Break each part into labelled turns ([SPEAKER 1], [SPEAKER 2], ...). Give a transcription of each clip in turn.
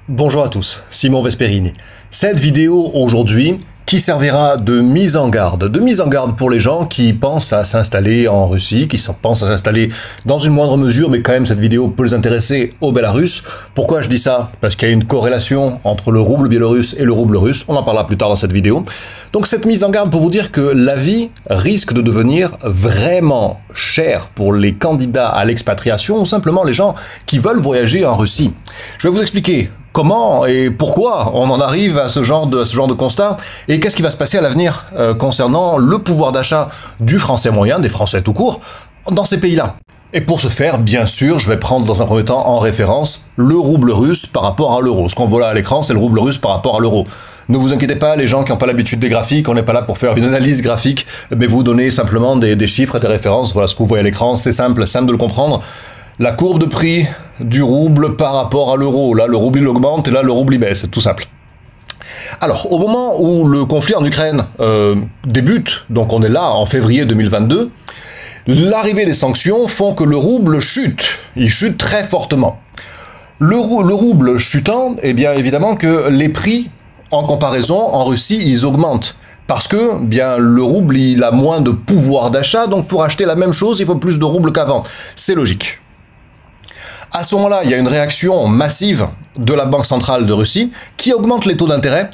[SPEAKER 1] Bonjour à tous, Simon Vesperini. Cette vidéo aujourd'hui qui servira de mise en garde pour les gens qui pensent à s'installer en Russie, pensent à s'installer dans une moindre mesure, mais quand même cette vidéo peut les intéresser au Bélarus. Pourquoi je dis ça? Parce qu'il y a une corrélation entre le rouble biélorusse et le rouble russe, on en parlera plus tard dans cette vidéo. Donc cette mise en garde pour vous dire que la vie risque de devenir vraiment chère pour les candidats à l'expatriation ou simplement les gens qui veulent voyager en Russie. Je vais vous expliquer comment et pourquoi on en arrive à ce genre de constat et qu'est-ce qui va se passer à l'avenir concernant le pouvoir d'achat du français moyen, des français tout court, dans ces pays-là. Et pour ce faire, bien sûr, je vais prendre dans un premier temps en référence le rouble russe par rapport à l'euro. Ce qu'on voit là à l'écran, c'est le rouble russe par rapport à l'euro. Ne vous inquiétez pas, les gens qui n'ont pas l'habitude des graphiques, on n'est pas là pour faire une analyse graphique, mais vous donner simplement des chiffres et des références. Voilà ce que vous voyez à l'écran, c'est simple de le comprendre. La courbe de prix du rouble par rapport à l'euro. Là, le rouble il augmente et là, le rouble il baisse. C'est tout simple. Alors, au moment où le conflit en Ukraine débute, donc on est là en février 2022, l'arrivée des sanctions font que le rouble chute. Il chute très fortement. Le rouble chutant, eh bien évidemment que les prix, en comparaison, en Russie, ils augmentent. Parce que, bien, le rouble, il a moins de pouvoir d'achat, donc pour acheter la même chose, il faut plus de roubles qu'avant. C'est logique. À ce moment-là, il y a une réaction massive de la Banque centrale de Russie qui augmente les taux d'intérêt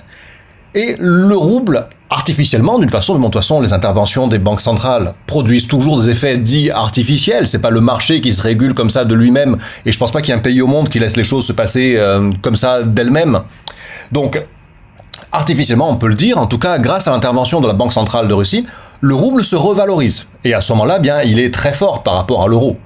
[SPEAKER 1] et le rouble, artificiellement, d'une façon, de toute façon, les interventions des banques centrales produisent toujours des effets dits artificiels. C'est pas le marché qui se régule comme ça de lui-même et je pense pas qu'il y ait un pays au monde qui laisse les choses se passer comme ça d'elles-mêmes. Donc, artificiellement, on peut le dire, en tout cas, grâce à l'intervention de la Banque centrale de Russie, le rouble se revalorise. Et à ce moment-là, bien, il est très fort par rapport à l'euro.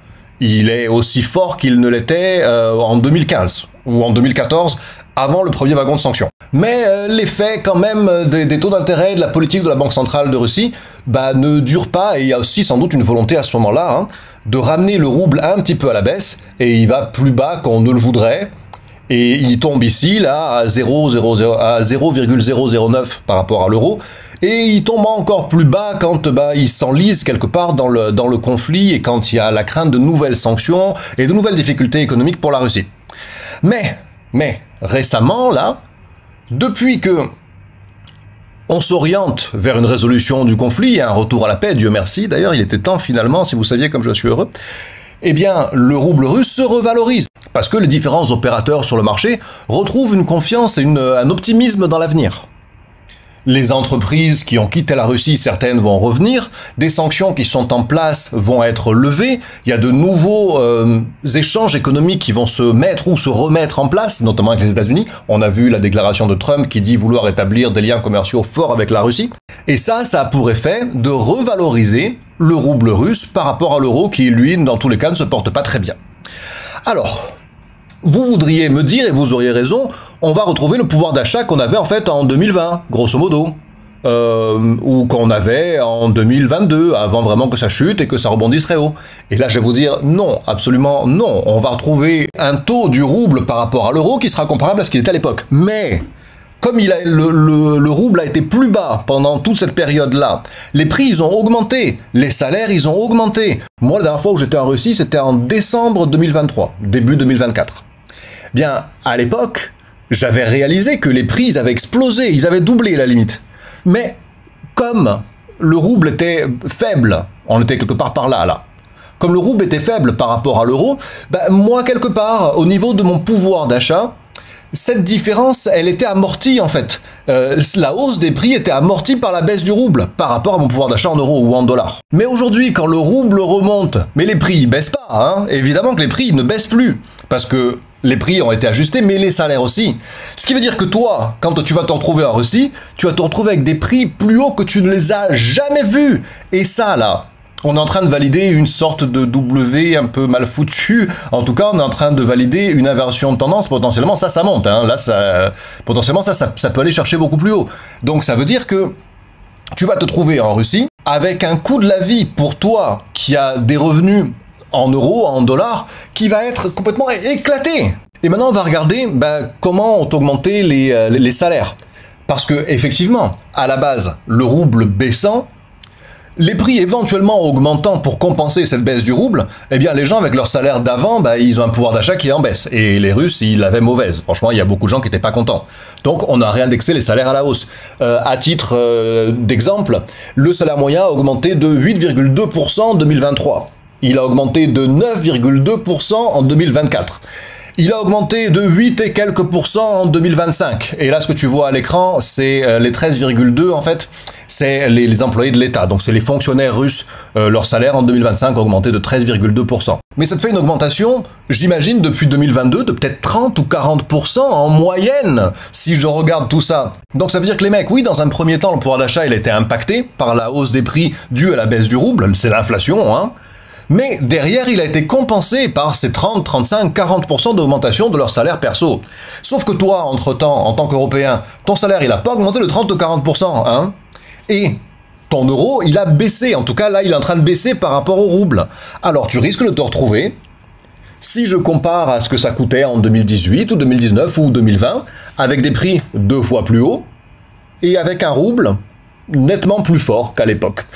[SPEAKER 1] Il est aussi fort qu'il ne l'était en 2015 ou en 2014, avant le premier wagon de sanctions. Mais l'effet quand même des taux d'intérêt de la politique de la Banque centrale de Russie ne dure pas et il y a aussi sans doute une volonté à ce moment-là de ramener le rouble un petit peu à la baisse et il va plus bas qu'on ne le voudrait. Et il tombe ici, là, à 0,009 par rapport à l'euro. Et il tombe encore plus bas quand il s'enlise quelque part dans le conflit et quand il y a la crainte de nouvelles sanctions et de nouvelles difficultés économiques pour la Russie. Mais récemment, là, depuis que on s'oriente vers une résolution du conflit et un retour à la paix, Dieu merci, d'ailleurs, il était temps finalement, si vous saviez comme je suis heureux, eh bien, le rouble russe se revalorise. Parce que les différents opérateurs sur le marché retrouvent une confiance et un optimisme dans l'avenir. Les entreprises qui ont quitté la Russie, certaines vont revenir, des sanctions qui sont en place vont être levées, il y a de nouveaux échanges économiques qui vont se mettre ou se remettre en place, notamment avec les États-Unis. On a vu la déclaration de Trump qui dit vouloir établir des liens commerciaux forts avec la Russie. Et ça a pour effet de revaloriser le rouble russe par rapport à l'euro qui, lui, dans tous les cas, ne se porte pas très bien. Alors, vous voudriez me dire, et vous auriez raison, on va retrouver le pouvoir d'achat qu'on avait en fait en 2020, grosso modo. Ou qu'on avait en 2022, avant vraiment que ça chute et que ça rebondisse très haut. Et là, je vais vous dire non, absolument non. On va retrouver un taux du rouble par rapport à l'euro qui sera comparable à ce qu'il était à l'époque. Mais comme le rouble a été plus bas pendant toute cette période-là, les prix, ils ont augmenté, les salaires, ils ont augmenté. Moi, la dernière fois où j'étais en Russie, c'était en décembre 2023, début 2024. Bien, à l'époque, j'avais réalisé que les prix, ils avaient explosé, ils avaient doublé la limite. Mais, comme le rouble était faible, on était quelque part par là, comme le rouble était faible par rapport à l'euro, moi, quelque part, au niveau de mon pouvoir d'achat, cette différence, elle était amortie en fait. La hausse des prix était amortie par la baisse du rouble par rapport à mon pouvoir d'achat en euros ou en dollars. Mais aujourd'hui, quand le rouble remonte, mais les prix ils baissent pas, évidemment que les prix ne baissent plus parce que les prix ont été ajustés, mais les salaires aussi. Ce qui veut dire que toi, quand tu vas te retrouver en Russie, tu vas te retrouver avec des prix plus hauts que tu ne les as jamais vus. Et ça là, on est en train de valider une sorte de W un peu mal foutu. En tout cas, on est en train de valider une inversion de tendance. Potentiellement, ça monte. Là, potentiellement, ça peut aller chercher beaucoup plus haut. Donc, ça veut dire que tu vas te trouver en Russie avec un coût de la vie pour toi qui a des revenus en euros, en dollars, qui va être complètement éclaté. Et maintenant, on va regarder comment ont augmenté les salaires. Parce que, effectivement, à la base, le rouble baissant, Les prix éventuellement augmentant pour compenser cette baisse du rouble, eh bien les gens avec leur salaire d'avant, ils ont un pouvoir d'achat qui est en baisse. Et les Russes, ils l'avaient mauvaise. Franchement, il y a beaucoup de gens qui n'étaient pas contents. Donc on a réindexé les salaires à la hausse. À titre d'exemple, le salaire moyen a augmenté de 8,2% en 2023. Il a augmenté de 9,2% en 2024. Il a augmenté de 8 et quelques pourcents en 2025. Et là, ce que tu vois à l'écran, c'est les 13,2 en fait. C'est les employés de l'État. Donc c'est les fonctionnaires russes. Leur salaire en 2025 a augmenté de 13,2%. Mais ça te fait une augmentation, j'imagine, depuis 2022, de peut-être 30 ou 40% en moyenne, si je regarde tout ça. Donc ça veut dire que les mecs, oui, dans un premier temps, le pouvoir d'achat, il a été impacté par la hausse des prix due à la baisse du rouble. C'est l'inflation, hein. Mais derrière, il a été compensé par ces 30, 35, 40% d'augmentation de leur salaire perso. Sauf que toi, entre-temps, en tant qu'Européen, ton salaire, il a pas augmenté de 30 ou 40%, hein. Et ton euro, il a baissé. En tout cas, là, il est en train de baisser par rapport au rouble. Alors, tu risques de te retrouver, si je compare à ce que ça coûtait en 2018 ou 2019 ou 2020, avec des prix 2 fois plus hauts, et avec un rouble nettement plus fort qu'à l'époque.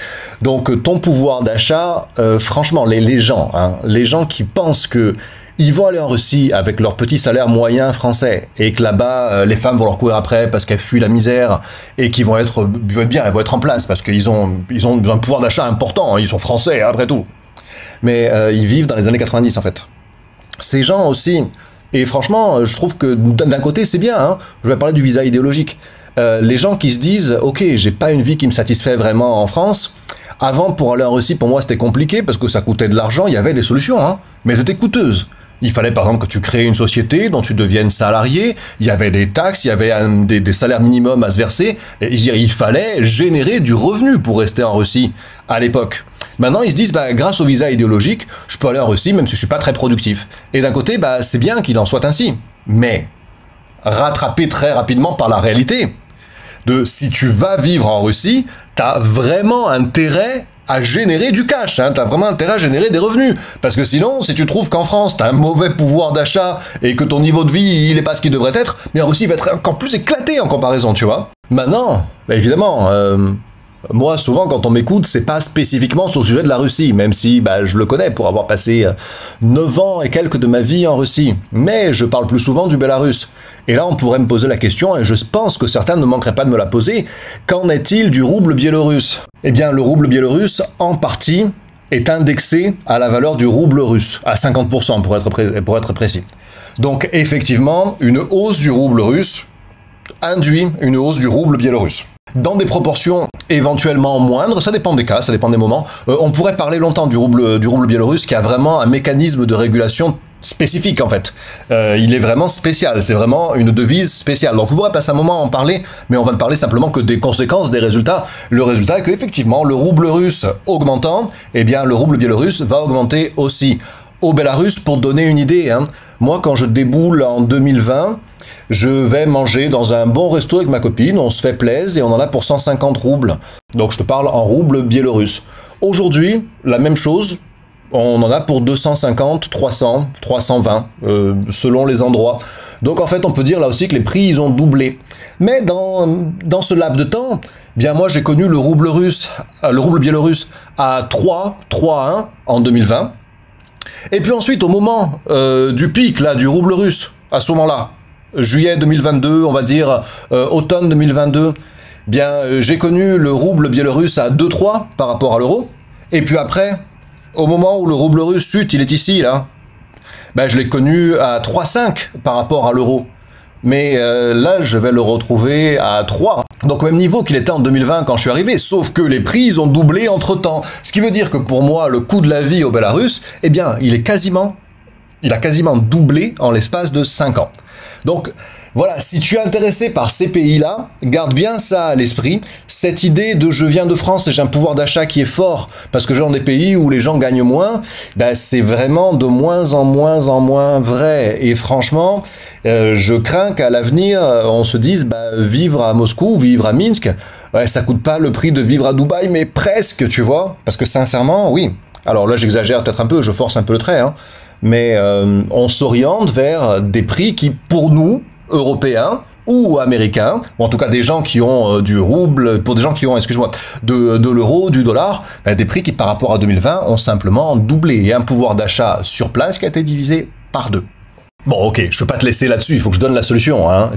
[SPEAKER 1] Donc ton pouvoir d'achat, franchement, les gens qui pensent que ils vont aller en Russie avec leur petit salaire moyen français et que là-bas les femmes vont leur courir après parce qu'elles fuient la misère et qu'ils vont être bien, elles vont être en place parce qu'ils ont un pouvoir d'achat important, ils sont français après tout. Mais ils vivent dans les années 90 en fait. Ces gens aussi, et franchement, je trouve que d'un côté c'est bien, hein, je vais parler du visa idéologique. Les gens qui se disent « Ok, j'ai pas une vie qui me satisfait vraiment en France ». Avant, pour aller en Russie, pour moi, c'était compliqué parce que ça coûtait de l'argent. Il y avait des solutions, hein, mais c'était coûteuse. Il fallait par exemple que tu crées une société dont tu deviennes salarié. Il y avait des taxes, il y avait des salaires minimums à se verser. Et il fallait générer du revenu pour rester en Russie à l'époque. Maintenant, ils se disent grâce au visa idéologique, je peux aller en Russie même si je suis pas très productif. Et d'un côté, c'est bien qu'il en soit ainsi. Mais rattrapé très rapidement par la réalité. Si tu vas vivre en Russie, t'as vraiment intérêt à générer du cash, hein, t'as vraiment intérêt à générer des revenus. Parce que sinon, si tu trouves qu'en France, t'as un mauvais pouvoir d'achat et que ton niveau de vie, il est pas ce qu'il devrait être, mais en Russie, il va être encore plus éclaté en comparaison, tu vois. Maintenant, évidemment, moi, souvent, quand on m'écoute, c'est pas spécifiquement sur le sujet de la Russie, même si je le connais pour avoir passé 9 ans et quelques de ma vie en Russie. Mais je parle plus souvent du Bélarus. Et là, on pourrait me poser la question, et je pense que certains ne manqueraient pas de me la poser, qu'en est-il du rouble biélorusse? Eh bien, le rouble biélorusse, en partie, est indexé à la valeur du rouble russe, à 50% pour être précis. Donc, effectivement, une hausse du rouble russe induit une hausse du rouble biélorusse. Dans des proportions éventuellement moindres, ça dépend des cas, ça dépend des moments. On pourrait parler longtemps du rouble biélorusse qui a vraiment un mécanisme de régulation spécifique en fait. Il est vraiment spécial, c'est vraiment une devise spéciale. Donc on pourrait passer un moment à en parler, mais on va ne parler simplement que des conséquences, des résultats. Le résultat est qu'effectivement, le rouble russe augmentant, eh bien le rouble biélorusse va augmenter aussi. Au Bélarus, pour donner une idée, hein, moi quand je déboule en 2020, je vais manger dans un bon resto avec ma copine, on se fait plaisir et on en a pour 150 roubles. Donc je te parle en roubles biélorusses. Aujourd'hui, la même chose, on en a pour 250, 300, 320, selon les endroits. Donc en fait, on peut dire là aussi que les prix, ils ont doublé. Mais dans ce laps de temps, bien moi j'ai connu le rouble biélorusse à 3,1 en 2020. Et puis ensuite, au moment du pic là, du rouble russe, à ce moment-là, juillet 2022, on va dire automne 2022, bien j'ai connu le rouble biélorusse à 2,3 par rapport à l'euro. Et puis après, au moment où le rouble russe chute, il est ici là, je l'ai connu à 3,5 par rapport à l'euro. Mais là, je vais le retrouver à 3. Donc au même niveau qu'il était en 2020 quand je suis arrivé, sauf que les prix ils ont doublé entre-temps. Ce qui veut dire que pour moi, le coût de la vie au Bélarus, eh bien, il a quasiment doublé en l'espace de 5 ans. Donc voilà, si tu es intéressé par ces pays-là, garde bien ça à l'esprit. Cette idée de je viens de France et j'ai un pouvoir d'achat qui est fort parce que j'ai dans des pays où les gens gagnent moins, c'est vraiment de moins en moins vrai. Et franchement, je crains qu'à l'avenir, on se dise vivre à Moscou, vivre à Minsk, ça coûte pas le prix de vivre à Dubaï, mais presque, tu vois. Parce que sincèrement, oui. Alors là, j'exagère peut-être un peu, je force un peu le trait, hein. Mais on s'oriente vers des prix qui, pour nous, Européens, ou américains, ou en tout cas des gens qui ont du rouble, pour des gens qui ont, excuse-moi, de l'euro, du dollar, des prix qui par rapport à 2020 ont simplement doublé, et un pouvoir d'achat sur place qui a été divisé par 2. Bon, ok, je peux pas te laisser là-dessus, il faut que je donne la solution, hein.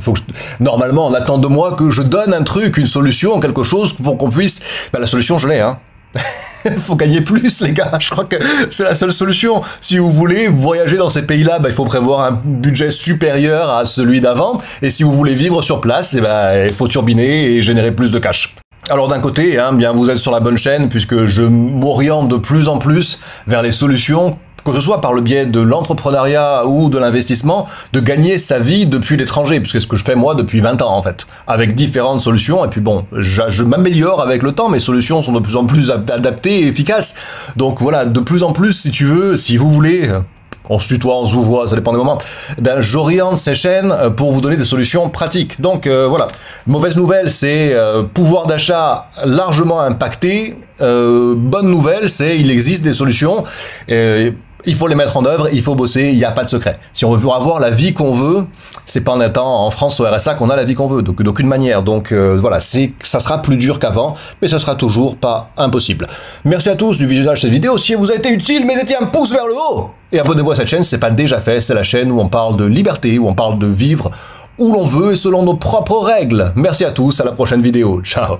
[SPEAKER 1] Normalement, on attend de moi que je donne un truc, une solution, quelque chose pour qu'on puisse... la solution, je l'ai, hein. Faut gagner plus, les gars. Je crois que c'est la seule solution. Si vous voulez voyager dans ces pays-là, il faut prévoir un budget supérieur à celui d'avant. Et si vous voulez vivre sur place, il faut turbiner et générer plus de cash. Alors d'un côté, bien vous êtes sur la bonne chaîne puisque je m'oriente de plus en plus vers les solutions, que ce soit par le biais de l'entrepreneuriat ou de l'investissement, de gagner sa vie depuis l'étranger, puisque c'est ce que je fais moi depuis 20 ans en fait, avec différentes solutions, et puis bon, je m'améliore avec le temps, mes solutions sont de plus en plus adaptées et efficaces, donc voilà, de plus en plus, si tu veux, si vous voulez... On se tutoie, on se vous voit, ça dépend des moments. J'oriente ces chaînes pour vous donner des solutions pratiques. Donc voilà. Mauvaise nouvelle, c'est pouvoir d'achat largement impacté. Bonne nouvelle, c'est il existe des solutions. Il faut les mettre en œuvre, il faut bosser, il n'y a pas de secret. Si on veut avoir la vie qu'on veut, c'est pas en étant en France au RSA qu'on a la vie qu'on veut, donc d'aucune manière. Donc voilà, ça sera plus dur qu'avant, mais ça sera toujours pas impossible. Merci à tous du visionnage de cette vidéo. Si elle vous a été utile, mettez un pouce vers le haut et abonnez-vous à cette chaîne si c'est pas déjà fait. C'est la chaîne où on parle de liberté, où on parle de vivre où l'on veut et selon nos propres règles. Merci à tous, à la prochaine vidéo. Ciao.